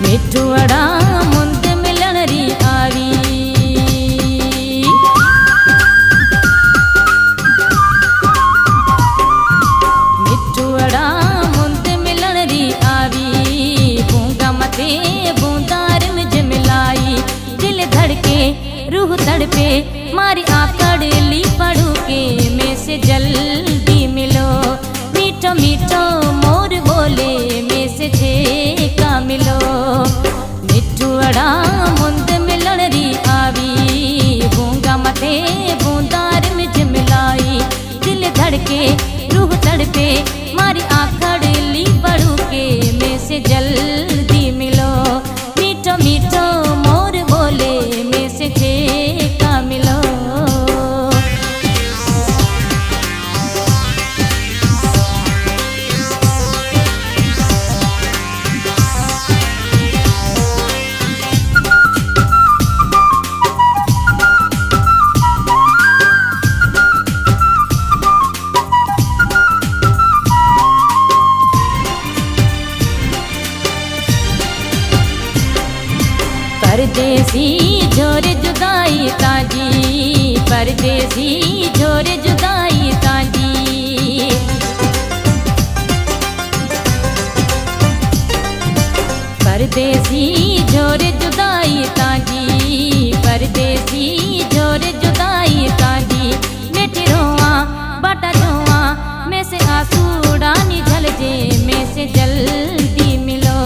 मिठुअड़ा मुंद मिलन री आवी। मिठुअड़ा मुंद मिलन री आवी, बूंगा मथे बूंदार मिज मिलाई। दिल धड़के रूह तड़पे मारी आकड़ ली पढ़ू के, में से जल्दी मिलो। मीठो मीठो मोर बोले, में से छेका मिलो। मिठुअड़ा मुंद मिलन री आवी, बूंगा मथे बूंदार मिज मिलाई। दिल धड़के रूह तड़पे मारी आकड़ ली पढ़ू के, में से जल्दी मिलो। मीठो मीठो मोर बोले, में से छेका मिलो। परदेसी झोरे जुदाई ताजी, परदेसी झोरे जुदाई ताजी। परदेसी झोरे जुदाई ताजी, परदेसी झोरे जुदाई ताजी। बेटी रोआ बाटा जोआ, में से आंसू डानी झलजे, में से जल्दी मिलो।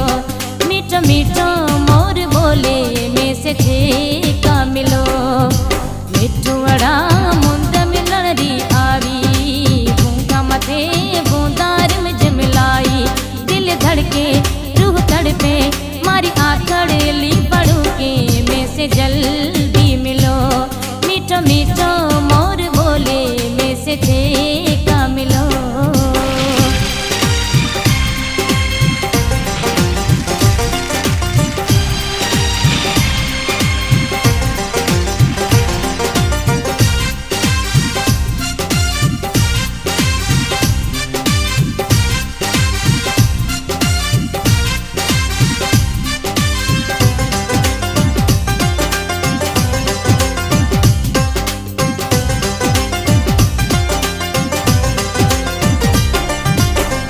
मीठो मीठो मोर बोले, में से छेका मिलो। मिठुअड़ा मुंद मिलन री आवी, बूंगा मथे बूंदार मिज मिलाई। दिल धड़के रूह तड़पे मारी आकड़ ली पढ़ू के, में से जल्दी मिलो। मीठो मीठो मोर बोले, में से छेका मिलो।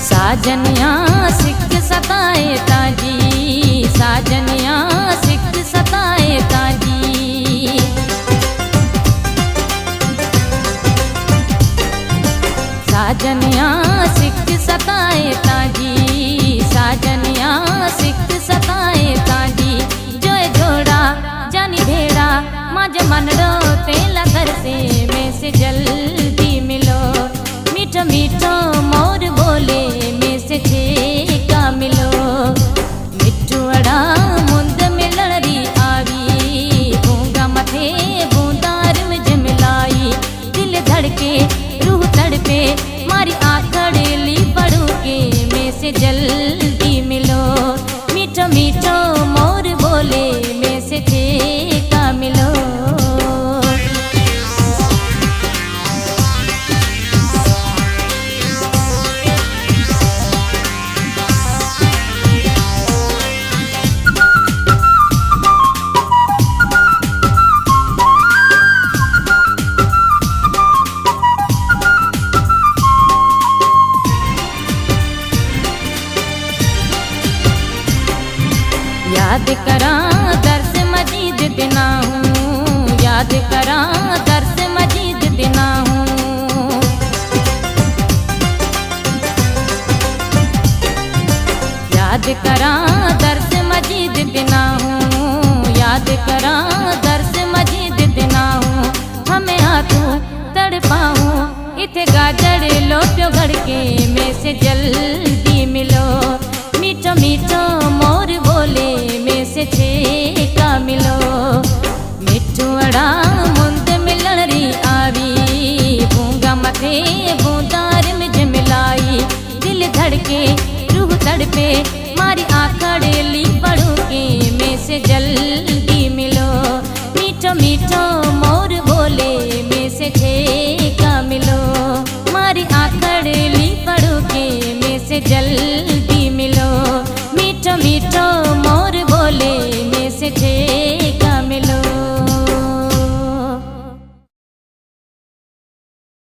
साजनिया सिक सताए ताजी, साजनिया सिक सताए ताजी। साजनिया सिक सताए ताजी, साजनिया सिक सताए ताजी। जो जोड़ा जानी भेड़ा माज मनड़ो तेला घर से, में से जल्दी मिलो। मीठो मीठो मोर बोले, में से छेका मिलो। मिठुअड़ा मुंद मिलन री आवी, बूंगा मथे बूंदार मिज मिलाई। दिल धड़के रूह तड़पे मारी आकड़ ली पढ़ू के, में से जल्दी मिलो। मीठो मीठो मोर बोले, में से छेका मिलो। याद करा दर्स मजीद दिना हूँ, याद करा दर्स मजीद दिना हूँ। याद करा दर्स मजीद दिना हूँ, याद करा दर्स मजीद दिना हूँ। हमें हाथों तड़पाऊँ इथे गाजर लोटो गढ़ के, में से जल्दी मिलो। मीठो मीठो मोर बोले, में से छेका मिलो। मिठुअड़ा मुंद मिलन री आवी, बूंगा मथे बूंदार मिज मिलाई। दिल धड़के रूह तड़पे मारी आकड़ ली पढ़ू के, में से जल्दी मिलो। मीठो मीठो मोर बोले, में से छेका मिलो। मारी आकड़ ली पढ़ू के, में से जल्दी मिलो। मीठो मीठो मोर बोले, से छेड़